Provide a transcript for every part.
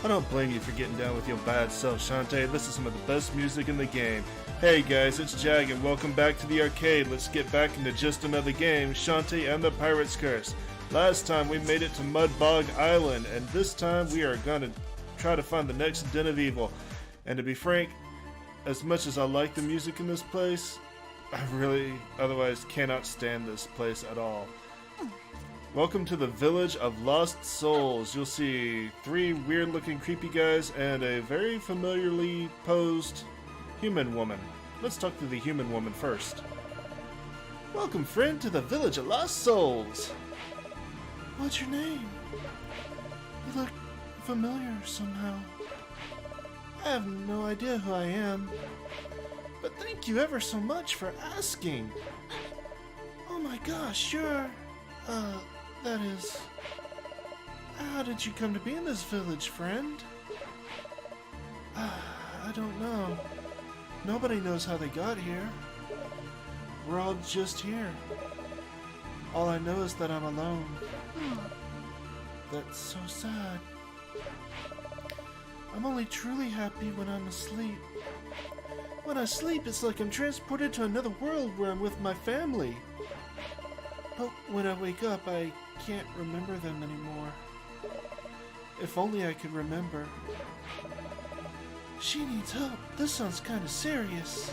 I don't blame you for getting down with your bad self, Shantae. This is some of the best music in the game. Hey guys, it's Jag and welcome back to the arcade. Let's get back into just another game, Shantae and the Pirate's Curse. Last time we made it to Mudbog Island, and this time we are gonna try to find the next Den of Evil. And to be frank, as much as I like the music in this place, I really otherwise cannot stand this place at all. Welcome to the Village of Lost Souls. You'll see 3 weird-looking creepy guys and a very familiarly posed human woman. Let's talk to the human woman first. Welcome, friend, to the Village of Lost Souls. What's your name? You look familiar somehow. I have no idea who I am, but thank you ever so much for asking. Oh my gosh, you're... that is... How did you come to be in this village, friend? I don't know. Nobody knows how they got here. We're all just here. All I know is that I'm alone. That's so sad. I'm only truly happy when I'm asleep. When I sleep, it's like I'm transported to another world where I'm with my family. But when I wake up, I can't remember them anymore. If only I could remember. She needs help. This sounds kind of serious.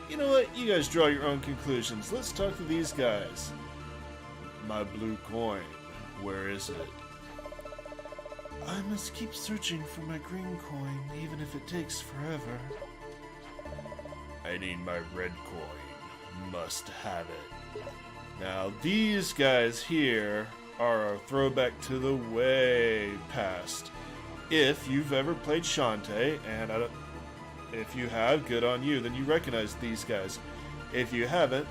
You know what? You guys draw your own conclusions. Let's talk to these guys. My blue coin. Where is it? I must keep searching for my green coin, even if it takes forever. I need my red coin. Must have it. Now these guys here are a throwback to the way past. If you've ever played Shantae, and if you have, good on you, then you recognize these guys. If you haven't,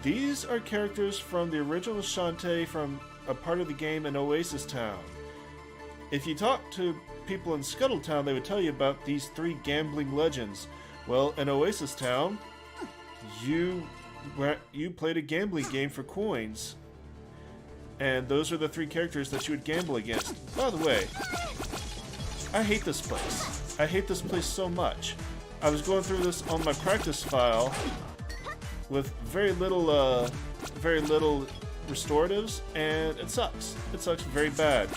these are characters from the original Shantae from a part of the game in Oasis Town. If you talk to people in Scuttletown, they would tell you about these 3 gambling legends. Well, in Oasis Town, you played a gambling game for coins, and those are the 3 characters that you would gamble against. By the way, I hate this place. I hate this place so much. I was going through this on my practice file with very little restoratives, and it sucks. It sucks very bad.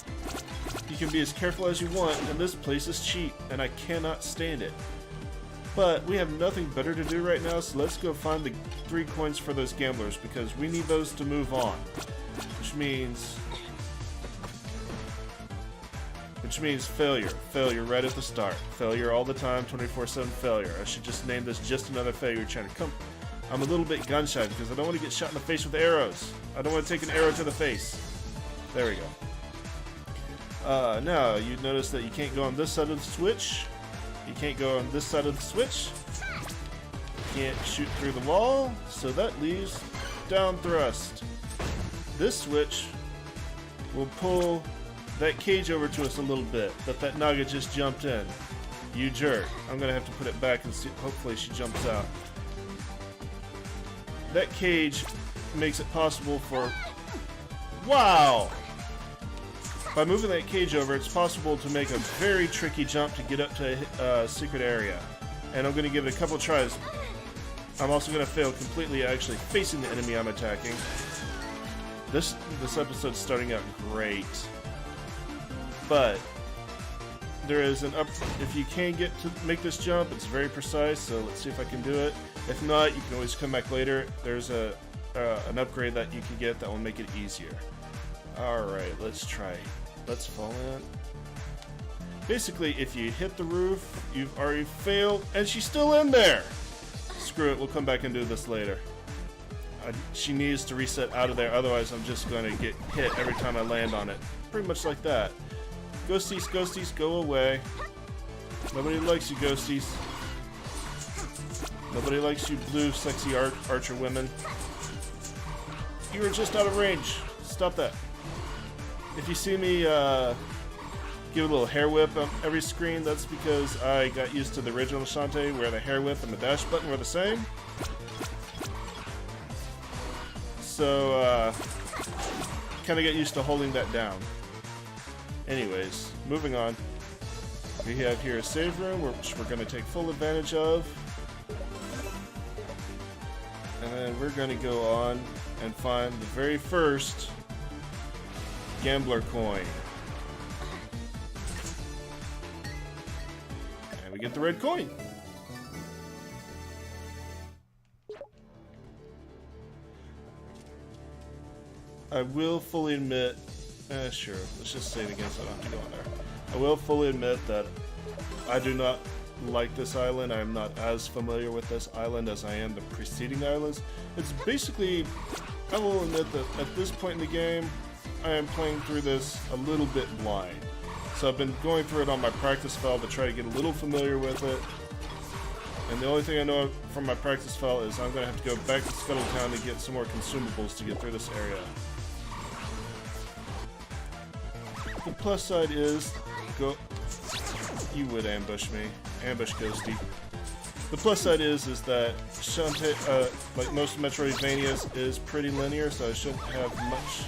You can be as careful as you want, and this place is cheap, and I cannot stand it. But we have nothing better to do right now, so let's go find the 3 coins for those gamblers, because we need those to move on. Which means failure. Failure right at the start. Failure all the time, 24/7 failure. I should just name this Just Another Failure Channel. I'm a little bit gun shy because I don't want to get shot in the face with arrows. I don't want to take an arrow to the face. There we go. Now, you notice that you can't go on this side of the switch. You can't go on this side of the switch. You can't shoot through the wall, so that leaves down thrust. This switch will pull that cage over to us a little bit that Naga just jumped in. You jerk. I'm gonna have to put it back and see. Hopefully she jumps out. That cage makes it possible for... Wow! By moving that cage over, it's possible to make a very tricky jump to get up to a secret area. And I'm going to give it a couple tries. I'm also going to fail completely actually facing the enemy I'm attacking. This episode's starting out great. But there is an up... If you can get to make this jump, it's very precise, so let's see if I can do it. If not, you can always come back later. There's an upgrade that you can get that will make it easier. Alright, let's try. Let's fall in. Basically, if you hit the roof, you've already failed, and she's still in there! Screw it, we'll come back and do this later. She needs to reset out of there, otherwise I'm just going to get hit every time I land on it. Pretty much like that. Ghosties, ghosties, go away. Nobody likes you, ghosties. Nobody likes you blue, sexy archer women. You were just out of range. Stop that. If you see me give a little hair whip on every screen, that's because I got used to the original Shantae where the hair whip and the dash button were the same. So, kind of get used to holding that down. Anyways, moving on. We have here a save room, which we're going to take full advantage of. And then we're going to go on and find the very first gambler coin. And we get the red coin. I will fully admit, sure, let's just say it again so I don't have to go on there. I will fully admit that I do not like this island. I am not as familiar with this island as I am the preceding islands. It's basically, I will admit that at this point in the game, I am playing through this a little bit blind. So I've been going through it on my practice file to try to get a little familiar with it. And the only thing I know from my practice file is I'm going to have to go back to Scuttletown to get some more consumables to get through this area. The plus side is, you would ambush me. Ambush Ghosty. The plus side is that Shantae, like most Metroidvanias, is pretty linear, so I shouldn't have much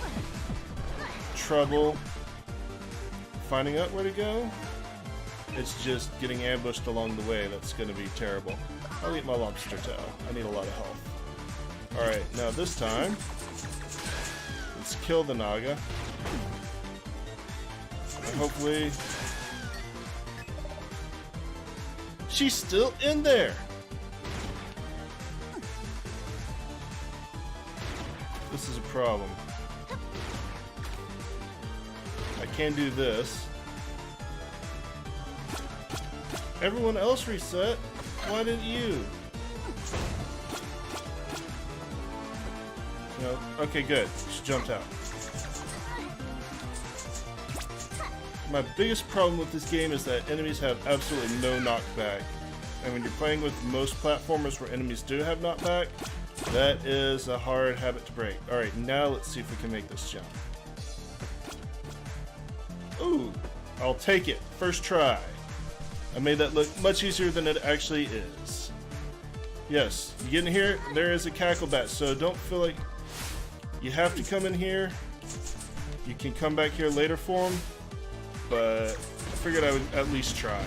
trouble finding out where to go. It's just getting ambushed along the way that's going to be terrible. I'll eat my lobster tail. I need a lot of health. Alright, now this time, let's kill the Naga. And hopefully... she's still in there! This is a problem. I can do this. Everyone else reset? Why didn't you? No. Okay, good. She jumped out. My biggest problem with this game is that enemies have absolutely no knockback. And when you're playing with most platformers where enemies do have knockback, that is a hard habit to break. Alright, now let's see if we can make this jump. Ooh, I'll take it. First try. I made that look much easier than it actually is. Yes, you get in here, there is a cackle bat, so don't feel like you have to come in here. You can come back here later for them, but I figured I would at least try.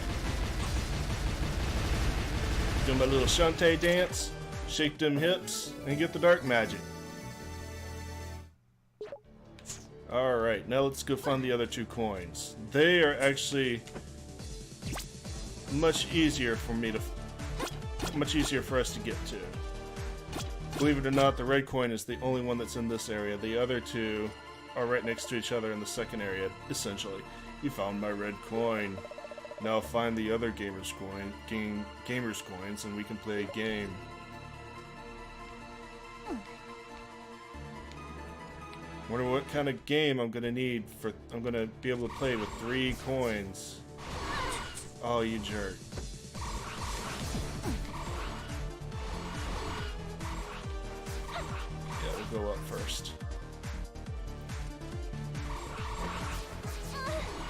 Do my little Shantae dance, shake them hips, and get the dark magic. Alright, now let's go find the other two coins. They are actually much easier for us to get to. Believe it or not, the red coin is the only one that's in this area. The other two are right next to each other in the second area, essentially. You found my red coin. Now find the other gamers coins and we can play a game. Wonder what kind of game I'm gonna need for. I'm gonna be able to play with 3 coins. Oh, you jerk. Yeah, we'll go up first.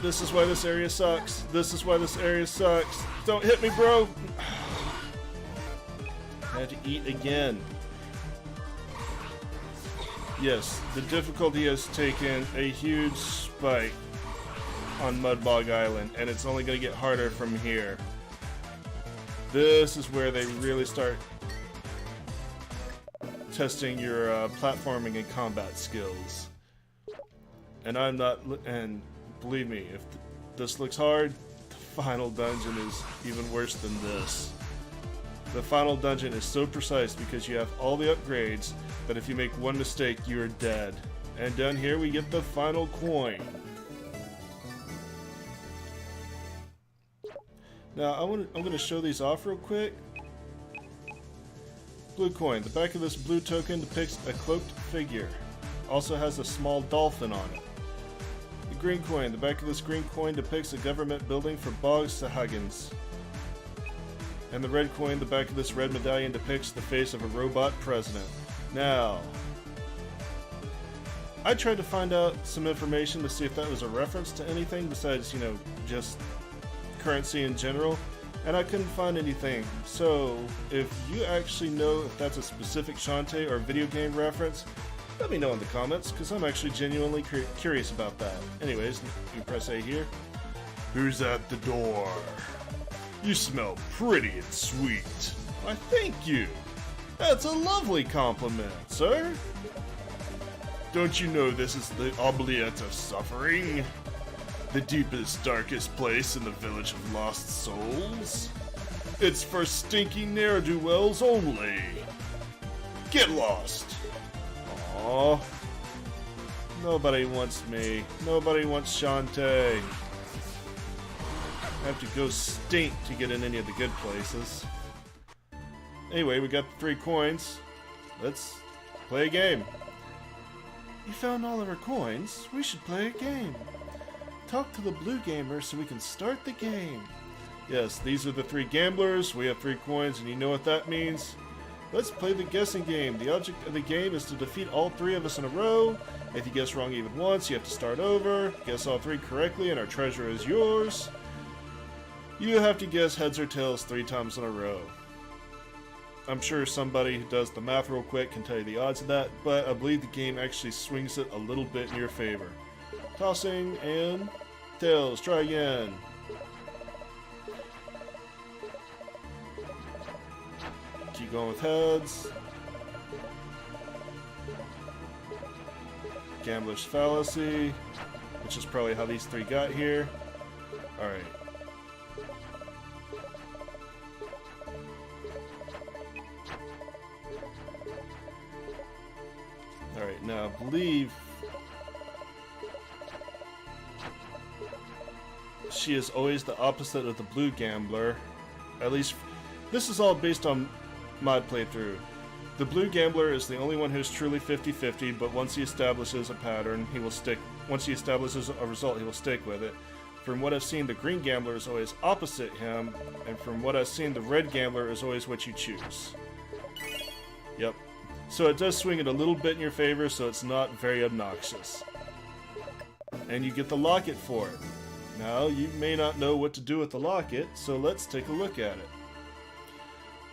This is why this area sucks. This is why this area sucks. Don't hit me, bro! I had to eat again. Yes, the difficulty has taken a huge spike on Mudbog Island, and it's only going to get harder from here. This is where they really start testing your platforming and combat skills. And I'm not, and believe me, if this looks hard, the final dungeon is even worse than this. The final dungeon is so precise because you have all the upgrades that if you make one mistake, you're dead. And down here we get the final coin. Now I'm going to show these off real quick. Blue coin. The back of this blue token depicts a cloaked figure. Also has a small dolphin on it. The green coin. The back of this green coin depicts a government building for Bog Sahagins. And the red coin. The back of this red medallion depicts the face of a robot president. Now, I tried to find out some information to see if that was a reference to anything besides, you know, just currency in general, and I couldn't find anything. So, if you actually know if that's a specific Shantae or video game reference, Let me know in the comments, because I'm actually genuinely curious about that. Anyways, you press A here. Who's at the door? You smell pretty and sweet. Why, thank you. That's a lovely compliment, sir. Don't you know this is the oubliette of suffering? The deepest, darkest place in the village of lost souls? It's for stinky ne'er-do-wells only. Get lost. Aww. Nobody wants me. Nobody wants Shantae. I have to go stink to get in any of the good places. Anyway, we got the 3 coins. Let's play a game. You found all of our coins? We should play a game. Talk to the blue gamer so we can start the game. Yes, these are the 3 gamblers. We have 3 coins, and you know what that means. Let's play the guessing game. The object of the game is to defeat all 3 of us in a row. If you guess wrong even once, you have to start over. Guess all 3 correctly, and our treasure is yours. You have to guess heads or tails 3 times in a row. I'm sure somebody who does the math real quick can tell you the odds of that, but I believe the game actually swings it a little bit in your favor. Tossing and tails. Try again. Keep going with heads. Gambler's fallacy, which is probably how these 3 got here. Alright. Alright, now I believe she is always the opposite of the blue gambler. At least, this is all based on my playthrough. The blue gambler is the only one who's truly 50-50, but once he establishes a pattern, he will stick. Once he establishes a result, he will stick with it. From what I've seen, the green gambler is always opposite him, and from what I've seen, the red gambler is always what you choose. Yep. So it does swing it a little bit in your favor, so it's not very obnoxious. And you get the locket for it. Now, you may not know what to do with the locket, so let's take a look at it.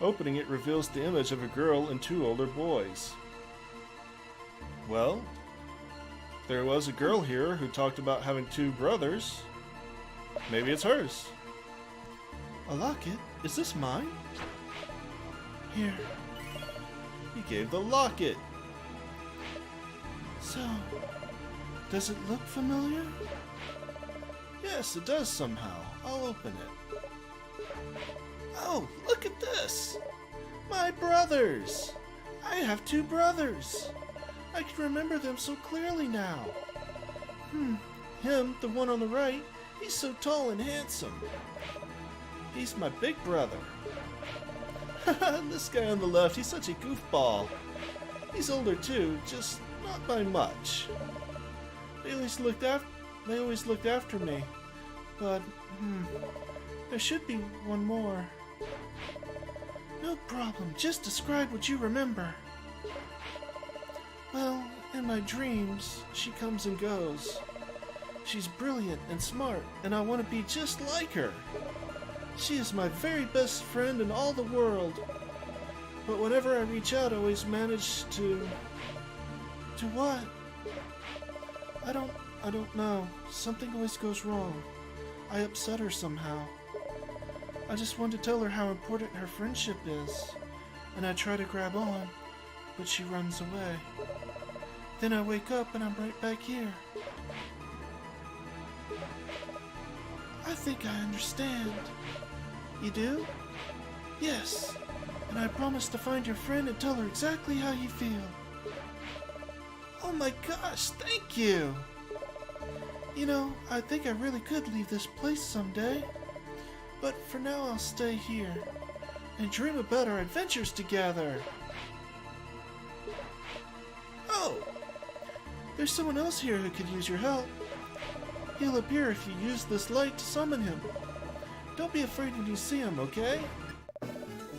Opening it reveals the image of a girl and 2 older boys. Well, there was a girl here who talked about having 2 brothers. Maybe it's hers. A locket? Is this mine? Here. He gave the locket. So, does it look familiar? Yes, it does somehow. I'll open it. Oh, look at this! My brothers! I have 2 brothers! I can remember them so clearly now. Him, the one on the right, he's so tall and handsome. He's my big brother. And this guy on the left, he's such a goofball. He's older too, just not by much. They always looked after me. But, there should be one more. No problem, just describe what you remember. Well, in my dreams, she comes and goes. She's brilliant and smart, and I want to be just like her. She is my very best friend in all the world. But whenever I reach out, I always manage to... To what? I don't know. Something always goes wrong. I upset her somehow. I just want to tell her how important her friendship is. And I try to grab on, but she runs away. Then I wake up and I'm right back here. I think I understand. You do? Yes. And I promise to find your friend and tell her exactly how you feel. Oh my gosh, thank you! You know, I think I really could leave this place someday. But for now I'll stay here and dream about our adventures together. Oh! There's someone else here who could use your help. He'll appear if you use this light to summon him. Don't be afraid when you see him, okay?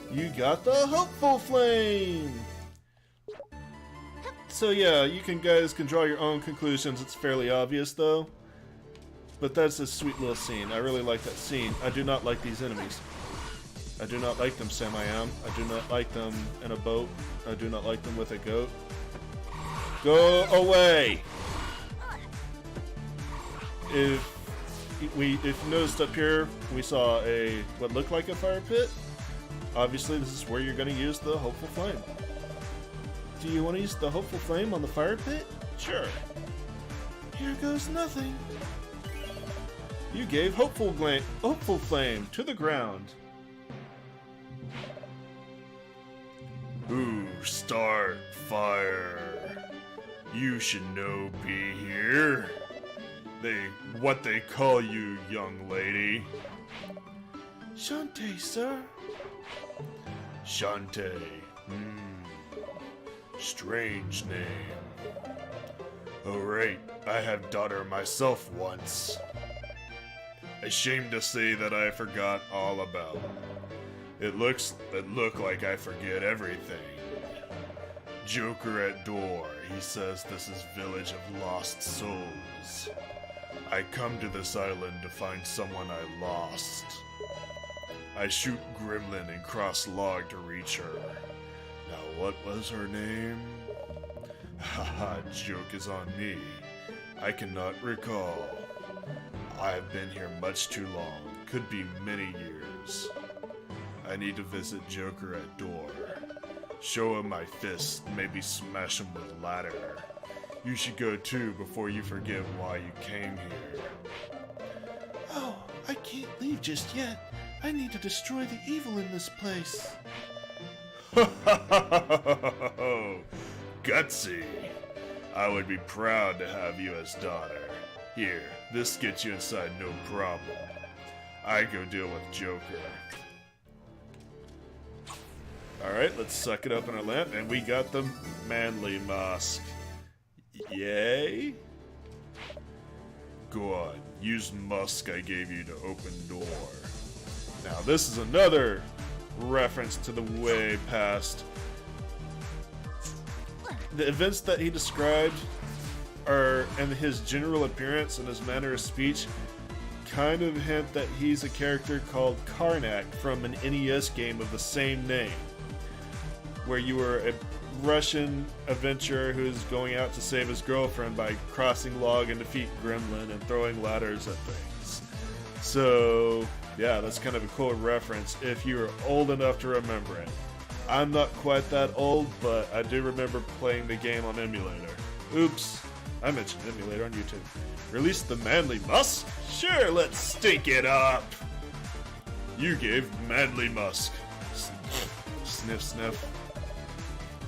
You got the hopeful flame! So yeah, you guys can draw your own conclusions. It's fairly obvious though. But that's a sweet little scene. I really like that scene. I do not like these enemies. I do not like them, Sam I am. I do not like them in a boat. I do not like them with a goat. Go away! If you noticed up here, we saw what looked like a fire pit. Obviously, this is where you're going to use the hopeful flame. Do you want to use the hopeful flame on the fire pit? Sure. Here goes nothing. You gave hopeful flame to the ground. Ooh, start fire. You should know be here. What they call you, young lady? Shantae, sir. Shantae. Strange name. Oh right, I have daughter myself once. Ashamed to say that I forgot all about. It look like I forget everything. Joker at door. He says this is village of lost souls. I come to this island to find someone I lost. I shoot Gremlin and cross log to reach her. Now what was her name? Haha, joke is on me. I cannot recall. I have been here much too long. Could be many years. I need to visit Joker at door. Show him my fist, maybe smash him with a ladder. You should go too before you forget why you came here. Oh, I can't leave just yet. I need to destroy the evil in this place. Gutsy. I would be proud to have you as daughter. Here, this gets you inside no problem. I go deal with Joker. Alright, let's suck it up in our lamp, and we got the manly mask. Yay? Go on, use musk I gave you to open door. Now this is another reference to the way past. The events that he described are, and his general appearance and his manner of speech, kind of hint that he's a character called Karnak from an NES game of the same name, where you were a Russian adventurer who's going out to save his girlfriend by crossing log and defeat Gremlin and throwing ladders at things. So, yeah, that's kind of a cool reference if you're old enough to remember it. I'm not quite that old, but I do remember playing the game on emulator. Oops, I mentioned emulator on YouTube. Release the manly musk? Sure, let's stink it up! You gave manly musk. Sniff, sniff.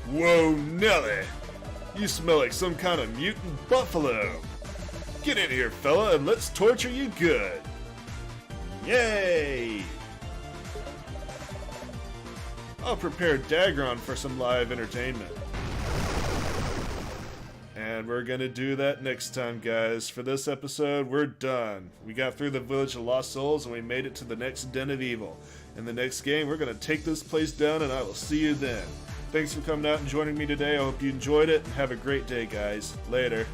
Whoa, Nelly! You smell like some kind of mutant buffalo! Get in here, fella, and let's torture you good! Yay! I'll prepare Dagron for some live entertainment. And we're gonna do that next time, guys. For this episode, we're done. We got through the Village of Lost Souls and we made it to the next Den of Evil. In the next game, we're gonna take this place down, and I will see you then. Thanks for coming out and joining me today. I hope you enjoyed it, and have a great day, guys. Later.